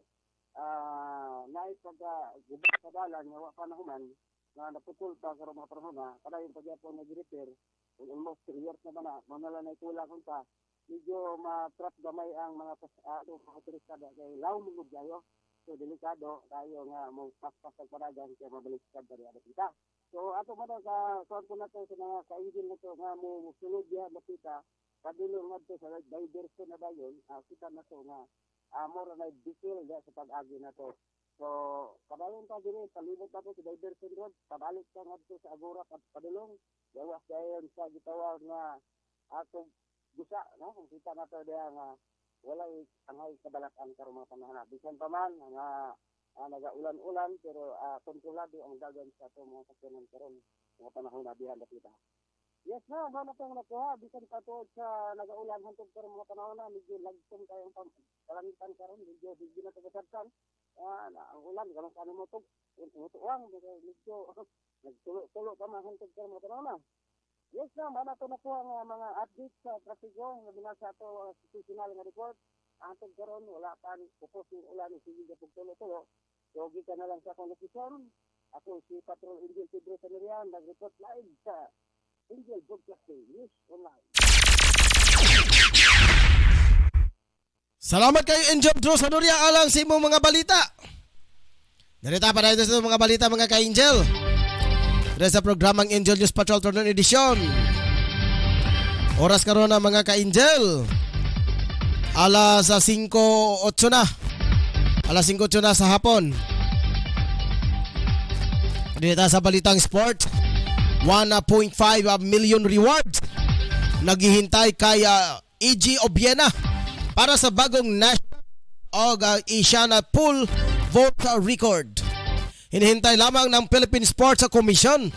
Speaker 5: naay pagkabakabalan nga wa pa nahuman na naputol pa karon mga panahon na kada yung pagyapon nag-repair almost 3 years na ba na manala na itula kung pa medyo ma-trap gamay ang mga turista kay law mo gayo so delikado tayo nga mo paspas ang paragan kaya mabaliktad dari ada kita so ato man sa kuan ko nato sa mga ka-engine nato nga mo sulod diha napita padulong ngadto sa diversion na dayon kita nato nga more na detail sa pag-agi nato. So, padayon pa diri, palibot na po sa diversion road, pabalik ka nga dito sa Agora, padulong, gawas dayon sa gitawag nga atong gusa, no? Kung kita na to diya nga walay angay kabalakan karong mga panahon. Bisan pa man, nga naga-ulan-ulan, pero kontrolado ang dagan sa ito mga sakyanan karon mga panahon na diyan dapita. Yes na, wala itong nakuha, bisan pa to sa naga-ulan hantog karong mga panahon na, medyo lagtong tayong kalangitan karon, medyo na ito kasarsan. Ang ulan, gamang kano mo ito, utuwang, medyo nagtulo pa mahantog ka mga panahon na. Yes na, wala ito nakuha nga mga updates sa trafiko, nga binasa ito institutional nga report. Hantog karon, wala pa pupos yung ulan, sige ka pagtulo-tulo. So, gika na lang sa kondisyon. Ako si Patrol Angel Pedro Sanerian, nag-report live sa Angel Broadcasting News Online.
Speaker 2: Salamat kayo Angel Dro Sanuria alang sa imong mga balita. Narita pa dahil sa mga balita mga ka-Angel. Dahil sa programang Angel News Patrol Turnon Edition. Oras karon na mga ka-Angel. Alas 5:08 na. Alas 5:08 na sa hapon. Dito sa Balitang Sport, 1.5 million rewards naghihintay kay EG Obiena para sa bagong national o Asian Pool Vault record. Hinihintay lamang ng Philippine Sports Commission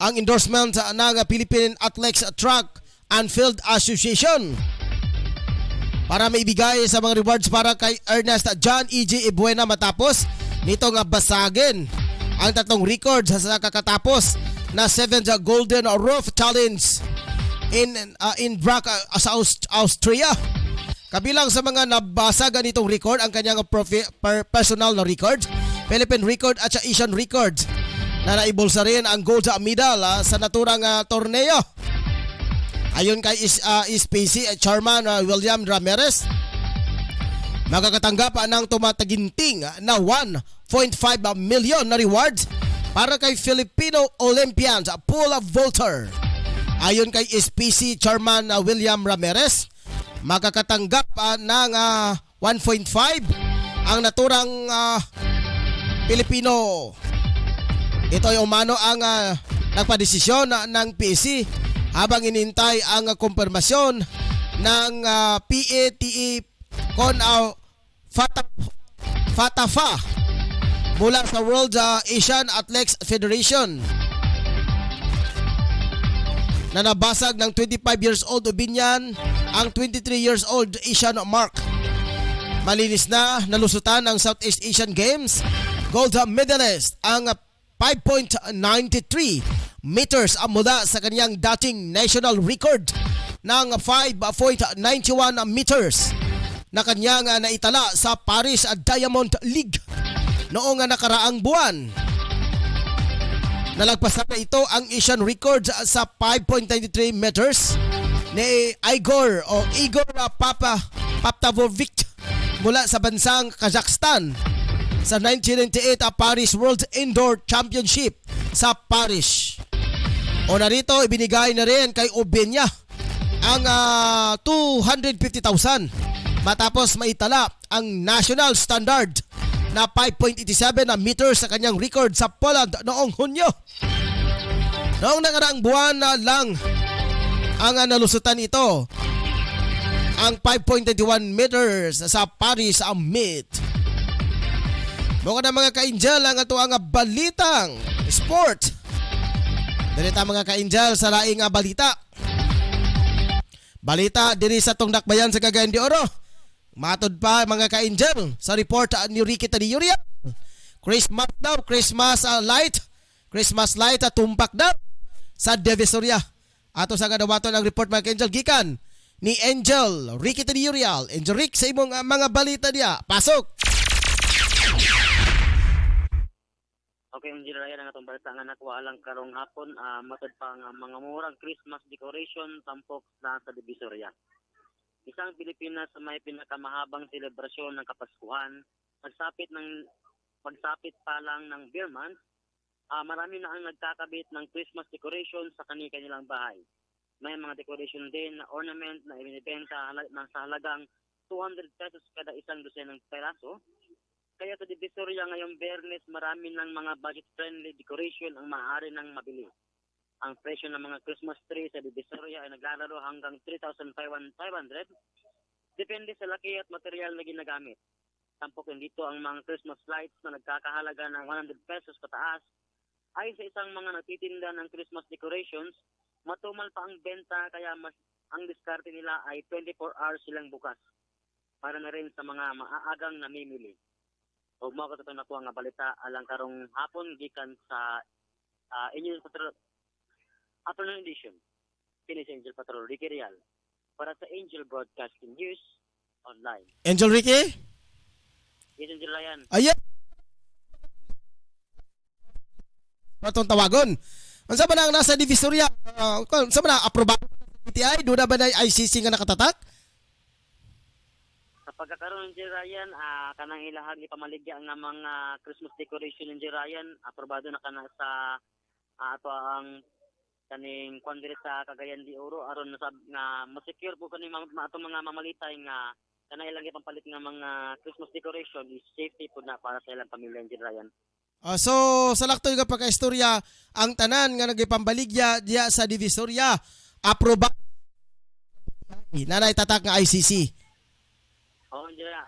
Speaker 2: ang endorsement ng Philippine Athletics Track and Field Association para maibigay sa mga rewards para kay Ernest John E.G. Ibuena matapos nito nga basagin ang tatlong records sa kakatapos na 7th Golden Roof Challenge in Brac sa Austria. Kabilang sa mga nabasagan nitong record ang kanyang personal na records, Philippine record at sa Asian record na naibulsa rin ang gold medal sa naturang torneo. Ayon kay SPC Chairman William Ramirez, makakatanggap ng tumataginting na 1.5 million na rewards para kay Filipino Olympians pool vaulter. Ayon kay SPC Chairman William Ramirez, makakatanggap ng 1.5 ang naturang Pilipino. Ito ay umano ang nagpadesisyon ng PSC habang inintay ang kumpirmasyon ng PATE con FATAFA mula sa World Asian Athletics Federation na nabasag ng 25 years old Obinyan ang 23 years old Asian mark. Malinis na nalusutan ng Southeast Asian Games gold medalist ang 5.93 meters mula sa kanyang dating national record ng 5.91 meters na kanyang naitala sa Paris Diamond League noong nakaraang buwan. Nalagpasan na ito ang Asian record sa 5.93 meters ni Igor Paptavovic mula sa bansang Kazakhstan sa 1998 Paris World Indoor Championship sa Paris. O narito, ibinigay na rin kay Obenya ang 250,000 matapos maitala ang national standard na 5.87 meters sa kanyang record sa Poland noong Hunyo. Noong nakaraang buwan lang ang nalusutan ito ang 5.21 meters sa Paris Meet. Mga na mga ka-Angel ang ito ang balitang sport. Dalita mga ka-Angel sa laing balita. Balita diri sa Tungdakbayan sa Cagayan de Oro. Matod pa mga ka-Angel sa report ni Ricky Tadiyuria. Christmas daw, Christmas light tumpak daw sa Divisoria. Ato sa kadawaton ang report mga ka-Angel gikan ni Angel Ricky Tadiyuria. Angel Rick sa imong mga balita niya. Pasok.
Speaker 7: Okay, ang Ryan ang atong balita nga nakuha lang karong hapon, matod pa nga mga murang Christmas decoration tampok na sa Divisoria. Isang Pilipinas sa may pinakamahabang selebrasyon ng Kapaskuhan, pagsapit pa lang ng beer month, marami na ang nagkakabit ng Christmas decoration sa kanilang bahay. May mga decoration din na ornament na ibinibenta sa halagang 200 pesos kada isang dosenang peraso. Kaya sa Divisoria ngayong Biyernes, marami ng mga budget-friendly decoration ang maaari nang mabili. Ang presyo ng mga Christmas tree sa Divisoria ay naglalaro hanggang 3,500. Depende sa laki at material na ginagamit. Tampok din dito ang mga Christmas lights na nagkakahalaga ng 100 pesos pataas. Ay sa isang mga nagtitinda ng Christmas decorations, matumal pa ang benta kaya ang diskarte nila ay 24 hours silang bukas. Para na rin sa mga maaagang namimili. O mga katotoo na ko ang balita alang karong hapon gikan sa Angel Patrol Afternoon Edition. Kini si Angel Patrol Ricky Real para sa Angel Broadcasting News Online.
Speaker 2: Angel Ricky?
Speaker 7: Yes, Angel Ryan.
Speaker 2: Ayan. Patong tawagon. Unsa ba na ang nasa Divisoria? Unsa ba na aprobado sa PTI? Doon na ba na ICC nga nakatatak?
Speaker 7: Pagkakaroon ng Ryan, kanang ilahag ipamaligya nga mga Christmas decoration ng Ryan, aprobado na kana sa ato ang kaning kwan diri sa Cagayan de Oro aron nasab nga ma-secure po kaning ato mga mamalitay nga kanay lang ipampalit nga mga Christmas decoration is safety po na para sa ilang pamilya Engineer Ryan.
Speaker 2: So sa laktoy nga pagkaistorya, ang tanan nga nagipambaligya diya sa Divisoria aproba nanay tatak nga ICC.
Speaker 7: Engineer,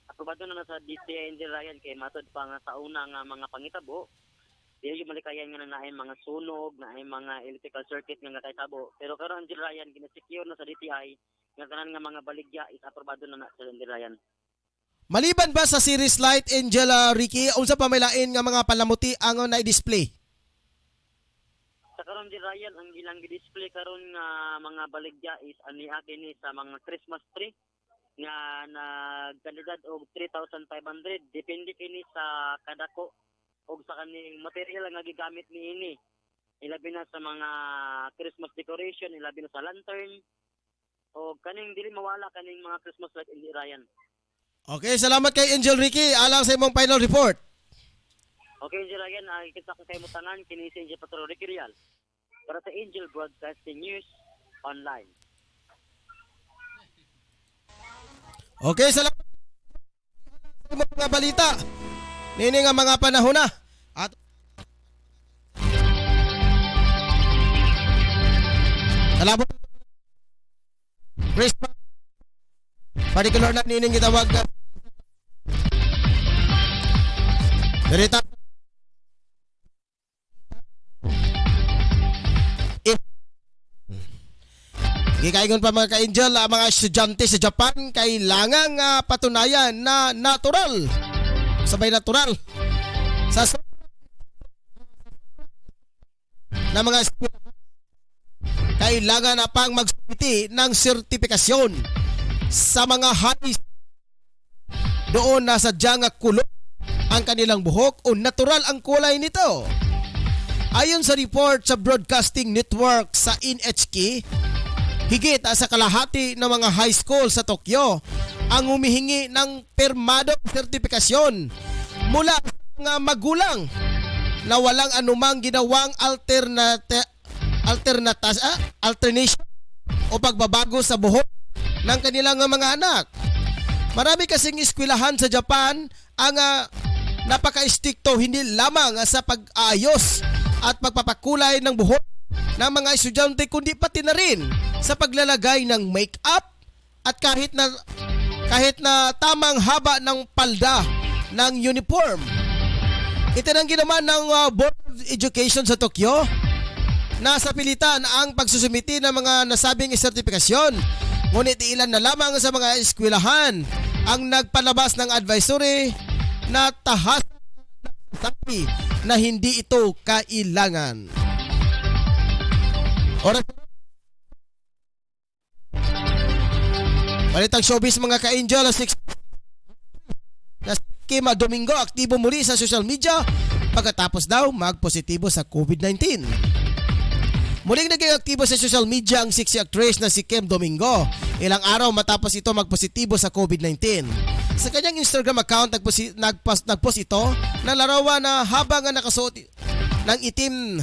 Speaker 7: aprobado na sa DCI Engineer Ryan kay matod pa nga sa una nga mga pangitabo. Dili yung malikayan nga na mga sunog, na mga electrical circuit nga kaitabo. Pero karon Engineer Ryan gina-secure na sa DTI nga tanan nga mga baligya is aprobado na sa Engineer Ryan.
Speaker 2: Maliban ba sa series light, Angela, Ricky, unsa pa may lain nga mga palamuti ang na-display?
Speaker 7: Sa karon Engineer Ryan ang ilang display karon nga mga baligya is ani kini sa mga Christmas tree nga nagkandidat og 3,500 depende kini sa kadako og sa kaning material nga gigamit niini. Ilabi na sa mga Christmas decoration, ilabi na sa lantern o kaning dili mawala kaning mga Christmas light Engineer Ryan.
Speaker 2: Okay, salamat kay Angel Ricky. Alang sa imong final report.
Speaker 7: Okay, Engineer Ryan, kita ko kay mutangan kini si Angel Patro Ricky Real para sa Angel Broadcasting News Online.
Speaker 2: Okay, salamat sa imong mga balita. Nini nga mga panahon na. At salamat. Christmas. Particular na nining gitawag na. Berita. Gikaingon pa mga ka-Angel, ang mga estudyante sa Japan kailangang patunayan na natural. Sabay natural. Sa na mga kailangan na pang magsumiti ng sertifikasyon sa mga high doon na sadyang kulot ang kanilang buhok o natural ang kulay nito. Ayon sa report sa Broadcasting Network sa NHK, higit sa kalahati ng mga high school sa Tokyo ang humihingi ng permadong sertifikasyon mula sa mga magulang na walang anumang ginawang alternation o pagbabago sa buhok ng kanilang mga anak. Marami kasing eskwelahan sa Japan ang napaka-istikto hindi lamang sa pag-ayos at pagpapakulay ng buhok ng mga estudyante kundi pati na rin sa paglalagay ng make-up at kahit na tamang haba ng palda ng uniform. Itinanggi naman ng Board of Education sa Tokyo na sa pilitan ang pagsusumiti ng mga nasabing sertifikasyon. Ngunit ilan na lamang sa mga eskwelahan ang nagpalabas ng advisory na tahas na hindi ito kailangan. Oras Balitang showbiz mga ka-Angel, na Kim Domingo aktibo muli sa social media pagkatapos daw magpositibo sa COVID-19. Muling naging aktibo sa social media ang sexy actress na si Kim Domingo ilang araw matapos ito magpositibo sa COVID-19. Sa kanyang Instagram account nagpost ito ng larawan na habang nakasuot ng itim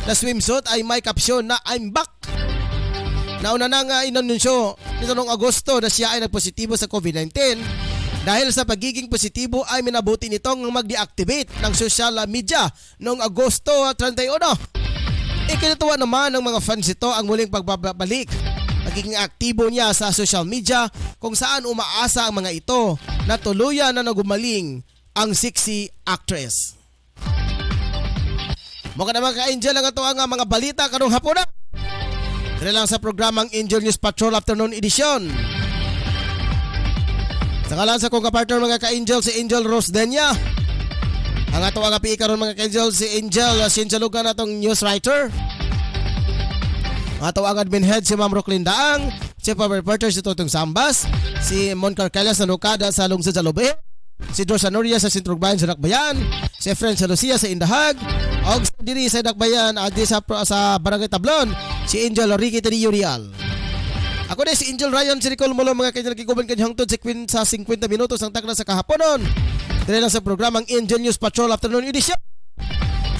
Speaker 2: na swimsuit ay may caption na I'm back. Nauna nang inanunsyo nito noong Agosto na siya ay nagpositibo sa COVID-19. Dahil sa pagiging positibo ay minabuti nitong mag-deactivate ng social media noong Agosto 31. Ikinatuwa naman ng mga fans ito ang muling pagbabalik. Naging aktibo niya sa social media kung saan umaasa ang mga ito na tuluyan na nagumaling ang sexy actress. Mukha naman ka-Angel ang ito ang mga balita karong hapon na. Dito lang sa programang Angel News Patrol Afternoon Edition. Sa ngalan sa kong kapartner mga ka-Angel, si Angel Rose Denya. Ang ato ang api karon mga ka-Angel, si Angel Sinsalugan atong news writer. Ang ato ang admin head si Ma'am Rocklyn Daang, si Power Reporter si Totong Sambas, si Mon Carcala sa Nukada sa Lungsod sa Lobe, si Dros Anoria sa Sintrog Bayan sa Dakbayan, si Efren sa Lucia sa Indahag, og sa diri sa Dakbayan at sa Barangay Tablon, si Angel Ricky Teddy Real. Ako na si Angel Ryan Siricol Molo mga kanyang kiguban kanyang hangtod sa 50 minutos ang takna sa kahaponon. Dito lang sa programang Angel News Patrol Afternoon Edition.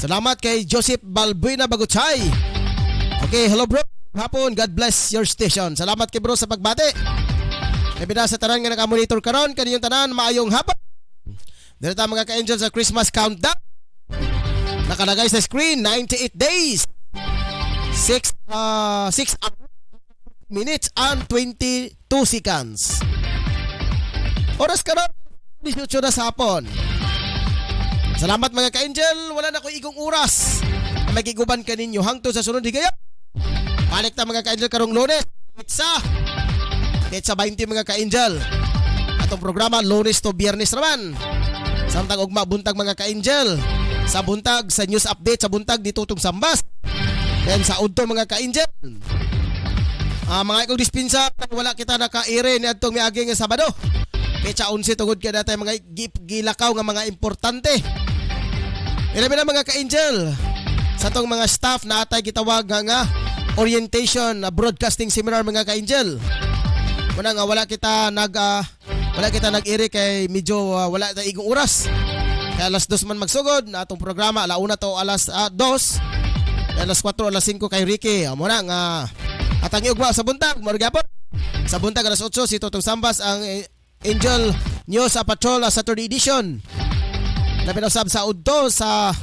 Speaker 2: Salamat kay Joseph Balbuena Baguchay. Okay, hello bro. Hapon, God bless your station. Salamat kay bro sa pagbati. Nabida sa tanan nga nakamonitor karon kaniyong tanan maayong hapon. Dito ta mga ka-angel sa Christmas countdown. Nakalagay sa screen 98 days. 6 minutes and 22 seconds. Oras karon 18 na sa hapon. Salamat mga ka-angel, wala na ko igong oras. May kiguban kaninyo hangtod sa sunod higayat. Balik ta mga ka-angel karong Lunes. Pizza 20 mga ka-angel. Atong programa Lunes to Biyernes naman. Samtang ugma buntag mga ka-angel. Sa buntag sa news update sa buntag dito tong Sambas. Then sa udto mga ka-angel. Mga ikong dispensa wala kita naka-ire ni adtong miagi nga Sabado. Pecha 11 tungod kay datay mga gilakaw nga mga importante. Ilabi na mga ka-angel. Sa tong mga staff na atay gitawag nga orientation broadcasting seminar mga ka-angel. Muna nga wala kita nag-iri kay medyo wala ta igong oras. Kaya alas 2 man magsugod na atong programa, alauna to alas 2. Alas 4 alas 5 kay Ricky. Muna nga atang iugma sa buntag, morgyapon. Sa buntag alas 8 si Totong Sambas ang Angel News Patrol Saturday edition. Napinasab sa udto sa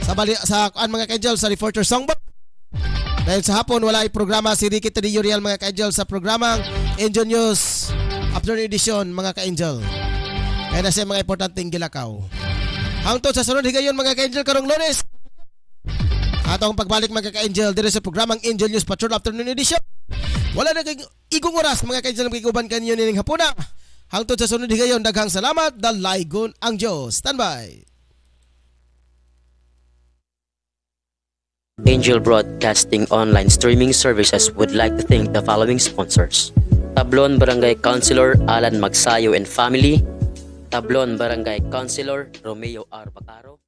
Speaker 2: mga ka-angel sa Reporter Songbook. Dahil sa hapon wala ay programa si Ricky Teddy Real mga ka-angel sa programang Angel News Afternoon Edition mga ka-angel. Kaya na siya mga importanteng gilakaw. Hangtod sa sunod higayon mga ka-angel karong Lunes. Atong pagbalik mga ka-angel dito sa programang Angel News Patrol Afternoon Edition. Wala na igong oras mga ka-angel magkikuban kanyo nining hapuna. Hangtod sa sunod higayon daghang salamat dalaygon ang Diyos. Standby.
Speaker 3: Angel Broadcasting Online Streaming Services would like to thank the following sponsors. Tablon Barangay Councilor Alan Magsayo and Family, Tablon Barangay Councilor Romeo R. Bacaro.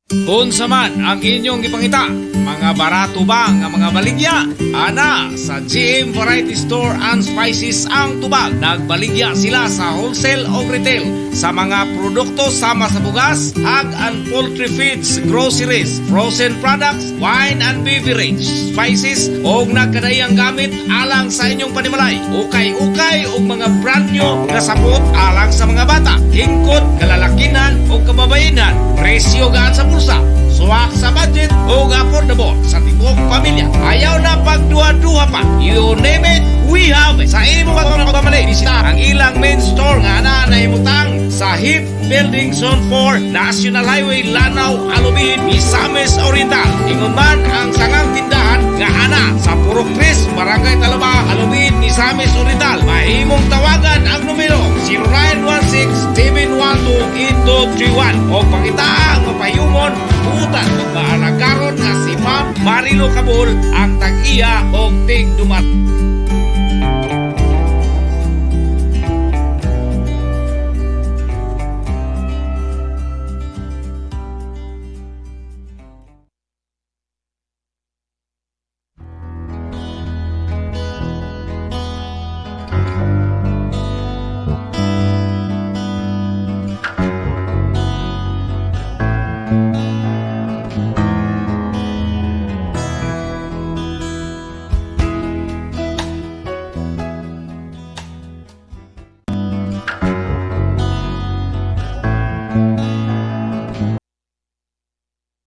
Speaker 4: Unsa man ang inyong gipangita, mga barato ba nga mga baligya? Ana sa GM Variety Store and Spices ang tubag. Nagbaligya sila sa wholesale o retail sa mga produkto sama sa bugas, ag and poultry feeds, groceries, frozen products, wine and beverage, spices o nagkadayang gamit alang sa inyong panimalay. Ukay-ukay o mga brand new na sapot alang sa mga bata, hingkod, kalalakinan o kababainan. Presyo gaan sa bulsa, suwak sa budget o affordable sa tibok pamilya. Ayaw na pagduha-duha pa. You name it, we have it. Sa imo pagmamali, bisita ang ilang main store nga na naimutang sa HIP Building Zone 4, National Highway, Lanao, Alubin, Misamis Oriental. Ingon man ang sangang tindahan nga ana sa Purok 3, Barangay Talaba, Alubin, Misamis Oriental. Mahimong tawagan ang numero 0916-712-8231 o pangitaang mapayumon utan magmaalagaron nga si Ma'am Marilo Cabul ang tag-iya o tig dumat.